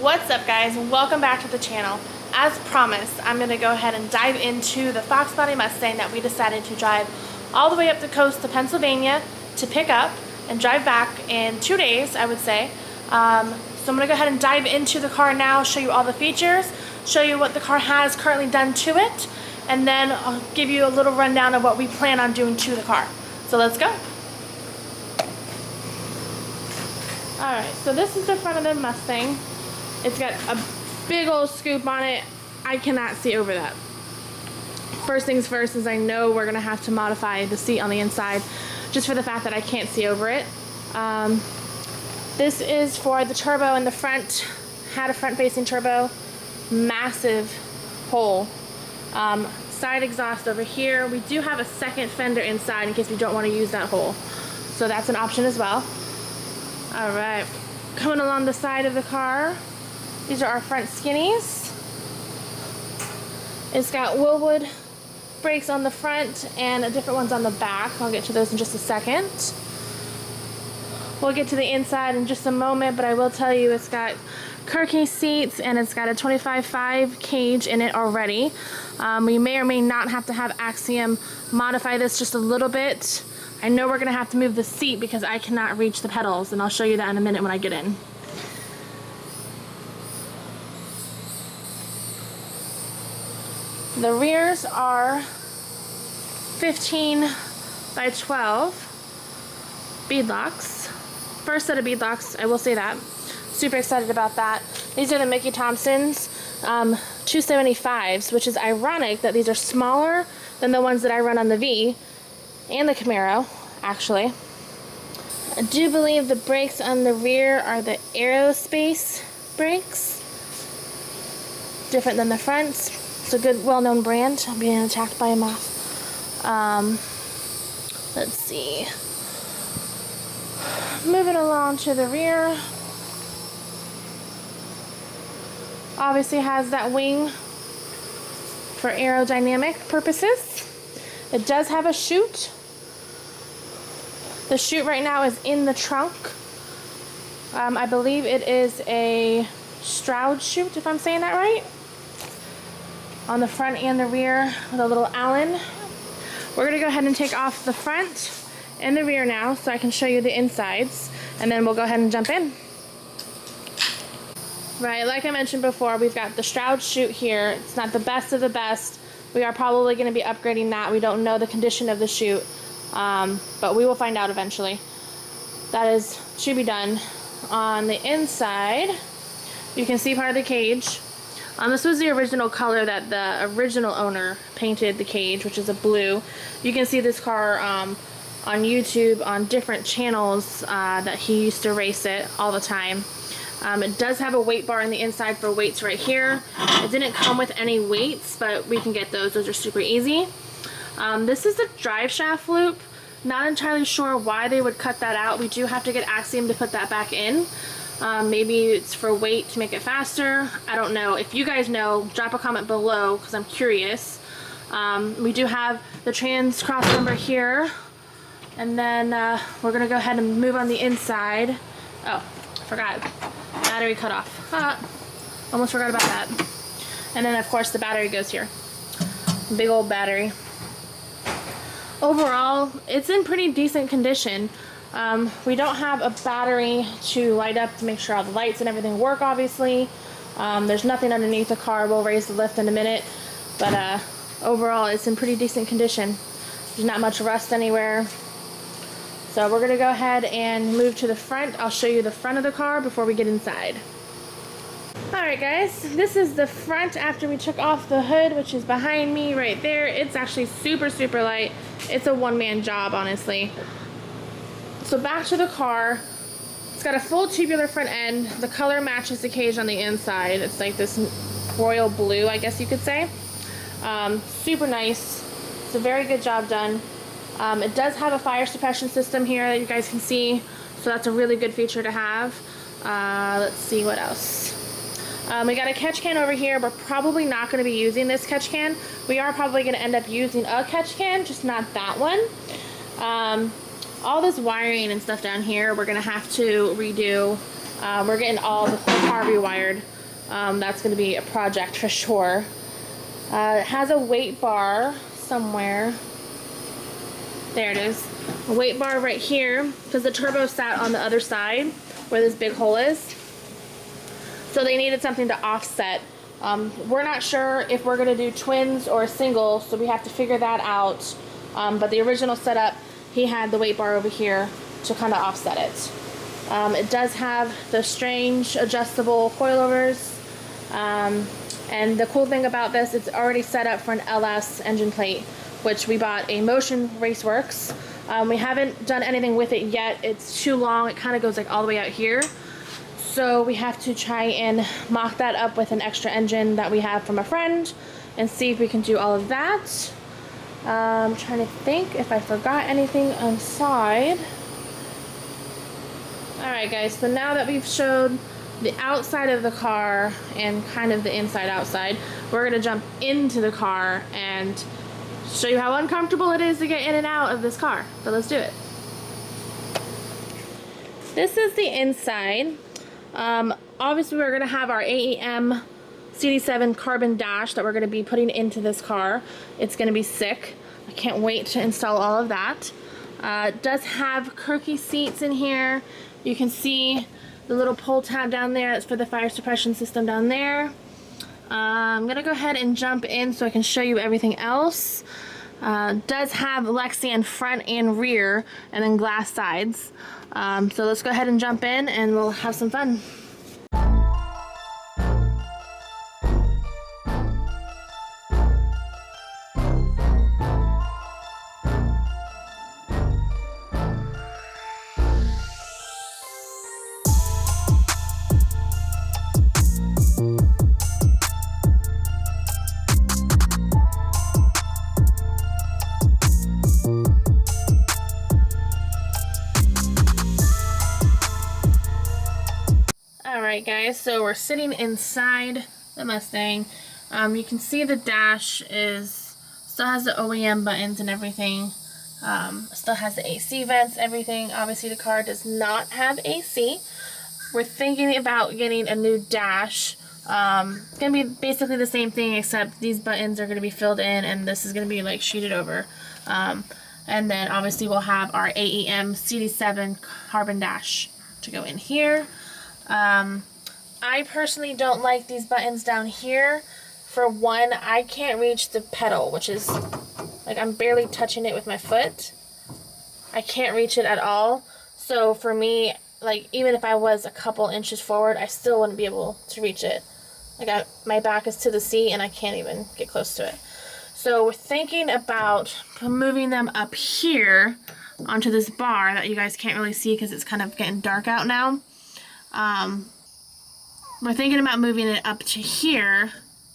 What's up, guys? Welcome back to the channel. As promised, I'm going to go ahead and dive into the FOXBODY Mustang that we decided to drive all the way up the coast to Pennsylvania to pick up and drive back in 2 days, I would say. So I'm going to go ahead and dive into the car now, show you all the features, show you what the car has currently done to it, and then I'll give you a little rundown of what we plan on doing to the car. So let's go. Alright, so this is the front of the Mustang. It's got a big old scoop on it. I cannot see over that. First things first is I know we're going to have to modify the seat on the inside just for the fact that I can't see over it. This is for the turbo in the front. Had a front-facing turbo. Massive hole. Side exhaust over here. We do have a second fender inside in case we don't want to use that hole. So that's an option as well. Alright, coming along the side of the car, these are our front skinnies. It's got Willwood brakes on the front and different ones on the back. I'll get to those in just a second. We'll get to the inside in just a moment, but I will tell you it's got Kirky seats and it's got a 25.5 cage in it already. We may or may not have to have Axiom modify this just a little bit. I know we're going to have to move the seat because I cannot reach the pedals, and I'll show you that in a minute when I get in. The rears are 15 by 12 beadlocks. First set of beadlocks, I will say that. Super excited about that. These are the Mickey Thompson's 275s, which is ironic that these are smaller than the ones that I run on the V and the Camaro, actually. I do believe the brakes on the rear are the Aerospace brakes. Different than the front. It's a good, well-known brand. I'm being attacked by a moth. Let's see. Moving along to the rear. Obviously has that wing for aerodynamic purposes. It does have a chute. The chute right now is in the trunk. I believe it is a Stroud chute, if I'm saying that right. On the front and the rear with a little Allen. We're going to go ahead and take off the front and the rear now so I can show you the insides, and then we'll go ahead and jump in. Right, like I mentioned before, we've got the Stroud chute here. It's not the best of the best. We are probably going to be upgrading that. We don't know the condition of the chute, but we will find out eventually. That should be done. On the inside, you can see part of the cage. This was the original color that the original owner painted the cage, which is a blue. You can see this car on YouTube on different channels that he used to race it all the time. It does have a weight bar on the inside for weights right here. It didn't come with any weights, but we can get those. Those are super easy. This is the drive shaft loop. Not entirely sure why they would cut that out. We do have to get Axiom to put that back in. Maybe it's for weight to make it faster. I don't know. If you guys know, drop a comment below because I'm curious. We do have the trans cross number here. And then we're going to go ahead and move on the inside. Oh, I forgot. Battery cut off. Almost forgot about that. And then of course the battery goes here. Big old battery. Overall, it's in pretty decent condition. We don't have a battery to light up to make sure all the lights and everything work, obviously. There's nothing underneath the car. We'll raise the lift in a minute. But overall, it's in pretty decent condition. There's not much rust anywhere. So we're going to go ahead and move to the front. I'll show you the front of the car before we get inside. Alright guys, this is the front after we took off the hood, which is behind me right there. It's actually super, super light. It's a one-man job, honestly. So back to the car. It's got a full tubular front end. The color matches the cage on the inside. It's like this royal blue, I guess you could say. Super nice. It's a very good job done. It does have a fire suppression system here that you guys can see, so that's a really good feature to have. Let's see what else. We got a catch can over here. We're probably not going to be using this catch can. We are probably going to end up using a catch can, just not that one. All this wiring and stuff down here we're going to have to redo. We're getting all the car rewired. That's going to be a project for sure. It has a weight bar somewhere. There it is. A weight bar right here, because the turbo sat on the other side where this big hole is. So they needed something to offset. We're not sure if we're going to do twins or a single, so we have to figure that out. But the original setup, he had the weight bar over here to kind of offset it. It does have the strange adjustable coilovers. And the cool thing about this, it's already set up for an LS engine plate, which we bought a Motion Raceworks. We haven't done anything with it yet. It's too long. It kind of goes like all the way out here. So we have to try and mock that up with an extra engine that we have from a friend and see if we can do all of that. I'm trying to think if I forgot anything inside. Alright guys, so now that we've showed the outside of the car and kind of the inside outside, we're going to jump into the car and show you how uncomfortable it is to get in and out of this car. So let's do it. This is the inside. Obviously we're going to have our AEM CD7 carbon dash that we're going to be putting into this car. It's going to be sick. I can't wait to install all of that. It does have Kirky seats in here. You can see the little pull tab down there. That's for the fire suppression system down there. I'm going to go ahead and jump in so I can show you everything else. Does have Lexian front and rear and then glass sides. So let's go ahead and jump in and we'll have some fun. Alright guys, so we're sitting inside the Mustang. You can see the dash still has the OEM buttons and everything. Still has the AC vents, everything. Obviously the car does not have AC. We're thinking about getting a new dash. It's going to be basically the same thing, except these buttons are going to be filled in and this is going to be like sheeted over. And then obviously we'll have our AEM CD7 carbon dash to go in here. I personally don't like these buttons down here. For one, I can't reach the pedal, which is like I'm barely touching it with my foot. I can't reach it at all. So for me, like even if I was a couple inches forward, I still wouldn't be able to reach it. Like my back is to the seat and I can't even get close to it. So we're thinking about moving them up here onto this bar that you guys can't really see because it's kind of getting dark out now. We're thinking about moving it up to here,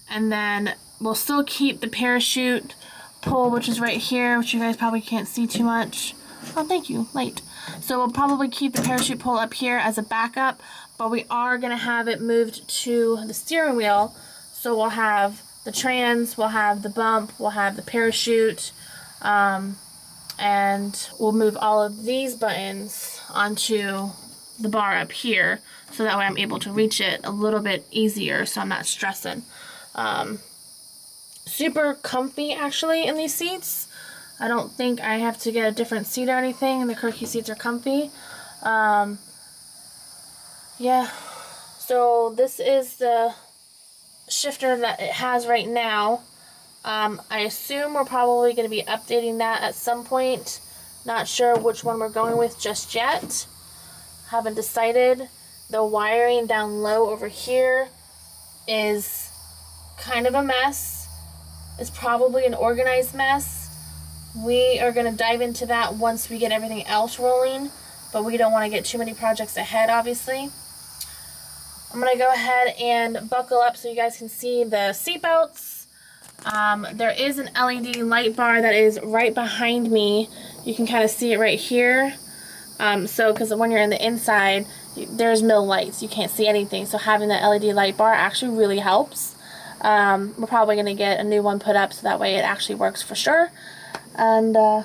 and then we'll still keep the parachute pull, which is right here, which you guys probably can't see too much. Oh, thank you, light. So we'll probably keep the parachute pull up here as a backup, but we are going to have it moved to the steering wheel. So we'll have the trans, we'll have the bump, we'll have the parachute, and we'll move all of these buttons onto the bar up here, so that way I'm able to reach it a little bit easier, so I'm not stressing. Super comfy actually in these seats. I don't think I have to get a different seat or anything. The Kirky seats are comfy. Yeah, so this is the shifter that it has right now. I assume we're probably going to be updating that at some point. Not sure which one we're going with just yet. Haven't decided. The wiring down low over here is kind of a mess. It's probably an organized mess. We are going to dive into that once we get everything else rolling, but we don't want to get too many projects ahead, obviously. I'm going to go ahead and buckle up so you guys can see the seatbelts. There is an LED light bar that is right behind me. You can kind of see it right here. Because when you're in the inside, there's no lights. You can't see anything. So having the LED light bar actually really helps. We're probably going to get a new one put up so that way it actually works for sure. And I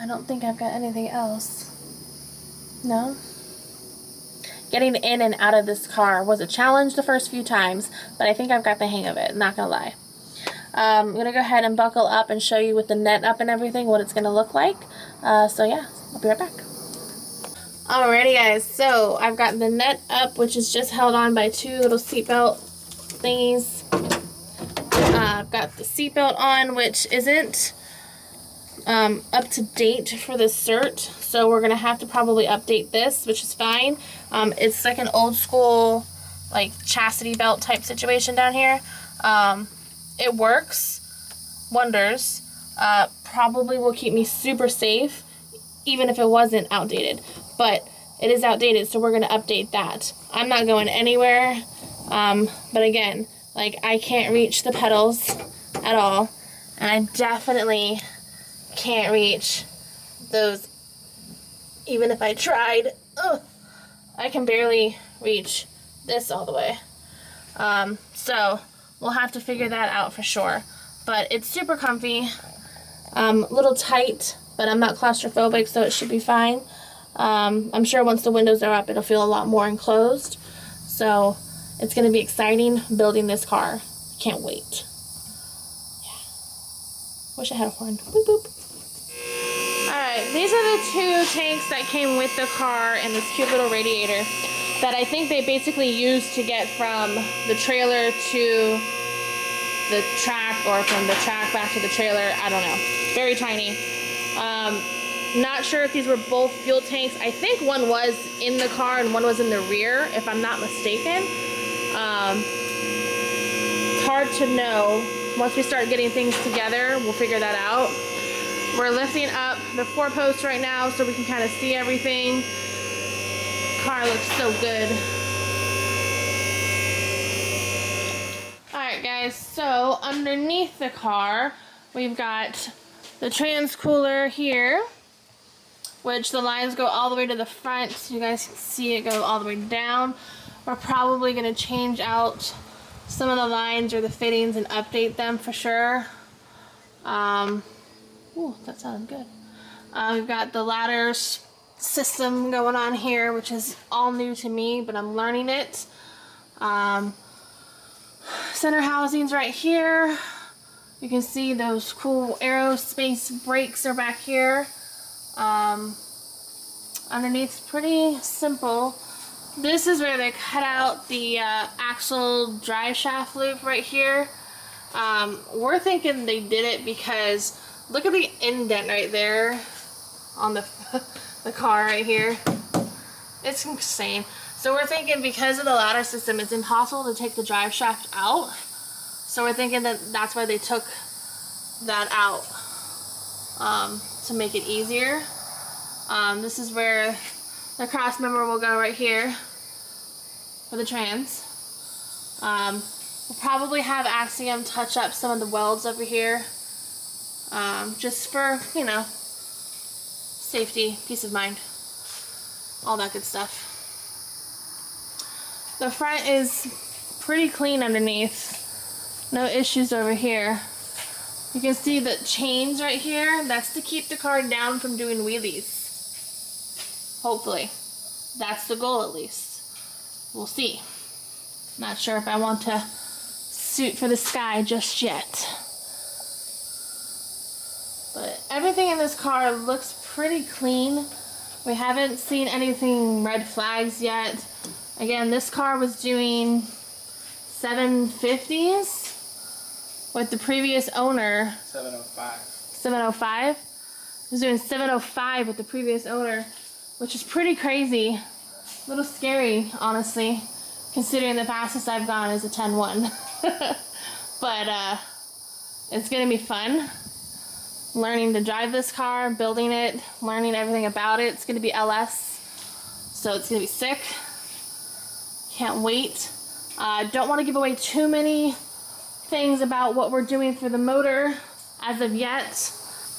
don't think I've got anything else. No? Getting in and out of this car was a challenge the first few times, but I think I've got the hang of it, not gonna lie. I'm gonna go ahead and buckle up and show you with the net up and everything what it's gonna look like. So yeah, I'll be right back. Alrighty guys, so I've got the net up, which is just held on by 2 little seatbelt thingies. I've got the seatbelt on, which isn't up to date for the cert, so we're gonna have to probably update this, which is fine. It's like an old school like chastity belt type situation down here. It works wonders. Probably will keep me super safe even if it wasn't outdated, but it is outdated, so we're gonna update that. I'm not going anywhere, but again, like, I can't reach the pedals at all, and I definitely can't reach those even if I tried. Ugh, I can barely reach this all the way. So we'll have to figure that out for sure, but it's super comfy. A little tight, but I'm not claustrophobic, so it should be fine. I'm sure once the windows are up, it'll feel a lot more enclosed, so it's going to be exciting building this car. Can't wait. Yeah. Wish I had a horn. Boop, boop. Alright, these are the 2 tanks that came with the car and this cute little radiator that I think they basically used to get from the trailer to the track, or from the track back to the trailer. I don't know. Very tiny. Not sure if these were both fuel tanks. I think one was in the car and one was in the rear, if I'm not mistaken. It's hard to know. Once we start getting things together, we'll figure that out. We're lifting up the 4 posts right now so we can kind of see everything. Car looks so good. Alright guys, so underneath the car, we've got the trans cooler here, which the lines go all the way to the front, so you guys can see it go all the way down. We're probably going to change out some of the lines or the fittings and update them for sure. Ooh, that sounded good. We've got the ladders system going on here, which is all new to me, but I'm learning it. Center housings right here. You can see those cool aerospace brakes are back here. Underneath, pretty simple. This is where they cut out the axle drive shaft loop right here. We're thinking they did it because look at the indent right there on the car right here. It's insane. So we're thinking because of the ladder system, it's impossible to take the drive shaft out. So we're thinking that that's why they took that out, to make it easier. This is where the cross member will go right here for the trans. We'll probably have Axiom touch up some of the welds over here, just for, you know, safety, peace of mind, all that good stuff. The front is pretty clean underneath. No issues over here. You can see the chains right here. That's to keep the car down from doing wheelies. Hopefully. That's the goal, at least. We'll see. Not sure if I want to suit for the sky just yet. But everything in this car looks pretty clean. We haven't seen anything red flags yet. Again, this car was doing 750s with the previous owner. 705. 705? It was doing 705 with the previous owner, which is pretty crazy. A little scary, honestly, considering the fastest I've gone is a 10.1. But it's gonna be fun. Learning to drive this car, building it, learning everything about it. It's gonna be LS, so it's gonna be sick. Can't wait. Don't want to give away too many things about what we're doing for the motor as of yet,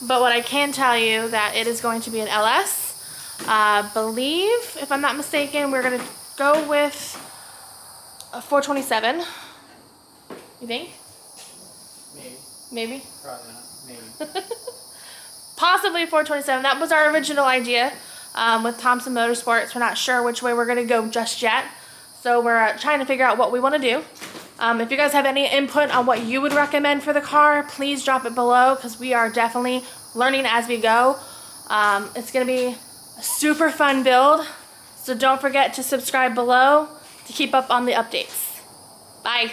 but what I can tell you that it is going to be an LS. Believe, if I'm not mistaken, we're going to go with a 427. You think? Maybe. Maybe? Probably not. Maybe. Possibly 427. That was our original idea. with Thompson Motorsports. We're not sure which way we're going to go just yet. So we're trying to figure out what we want to do. If you guys have any input on what you would recommend for the car, please drop it below because we are definitely learning as we go. It's going to be a super fun build. So don't forget to subscribe below to keep up on the updates. Bye.